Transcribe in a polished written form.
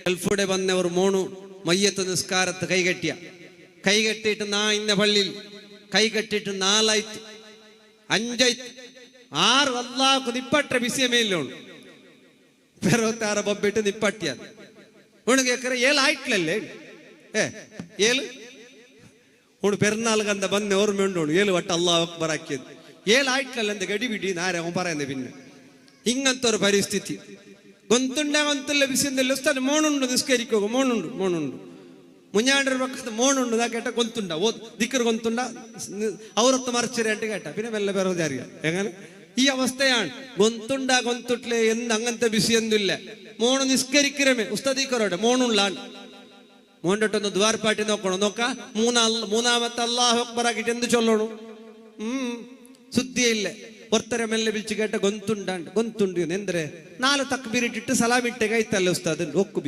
ഗൾഫുടെ വന്നവർ മോണു മയ്യത്ത് നിസ്കാരത്ത് കൈകെട്ടിയിട്ട് ഇന്ന പള്ളിയിൽ കൈകെട്ടിട്ട് 4 ആയിട്ട് 5 ആയിട്ട് 6 അള്ളാഹ് നിപ്പട്ട വിഷയമേല്ലോണ് പെറവത്താറ് ബൊബ്ಬಿಟ್ಟು നിപ്പട്ടിയത് ഉണക്ക് 7 ആയിട്ടില്ലല്ലേ 7 പെരുന്നാൾക്കന്ത ಬಂದ ഓർമ്മയുണ്ടോ 7 വട്ടം അല്ലാഹു അക്ബർ ആക്കിയത് 7 ആയിട്ടില്ല എന്ത് ഗടിപിടി നാരവൻ പറയുന്നത് പിന്നെ ഇങ്ങനത്തെ ഒരു പരിസ്ഥിതി ഗൊಂತುಲ್ಲ വിഷയത്തിൽ ഉസ്താദ് മോണുണ്ട് നിസ്കരിക്കോ മോണുണ്ട് മുഞ്ഞാണ്ടൊരു പക്കത്ത് മോണുണ്ട് ഇതാ കേട്ട ഗൊಂತುണ്ട ദിക്കർ ഗൊಂತುണ്ട ഔറത്ത് മറിച്ചിട്ട് കേട്ട പിന്നെ മെല്ലെ പേരൊന്നും അറിയാം എങ്ങനെ ഈ അവസ്ഥയാണ് ഗൊಂತುട്ടിലെ എന്ത് അങ്ങനത്തെ വിഷയൊന്നുമില്ല മോണ് നിസ്കരിക്കരമേ ഉസ്താദിക്കറോടെ മോണുള്ളാണ് മോണ്ടൊട്ടൊന്ന് ദ്വാരപ്പാട്ടി നോക്ക മൂന്നാമത്തെ അല്ലാഹു അക്ബർ ആക്കിട്ട് എന്ത് ചൊല്ലണു സുദ്ധിയില്ല ഒರ್ತರೆ ಮೆಲ್ಲೆ ಬಿಚ್ಚಿ ಕೇಟ ಗೊಂತುಂಡು ಎಂದ್ರೆ 4 ತಕ್ಬೀರ್ ಇಟ್ಟಿಟ್ಟು ಸಲಾಮ್ ಇಟ್ಟೆ ಕೈತಲ್ಲ ಉಸ್ತಾದ್ ಒಕ್ಕು